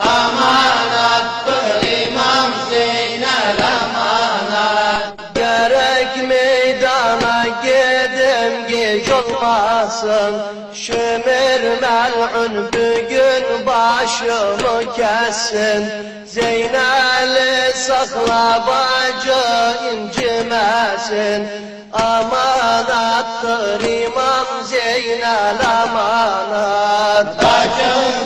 amanattır İmam Zeynel amanat. Gerek meydana gidem geç olmasın, şümür mel'un bugün başımı kessin. Zeynel'i sakla bacı incimesin, amanattır İmam Zeynel amanat. Bacım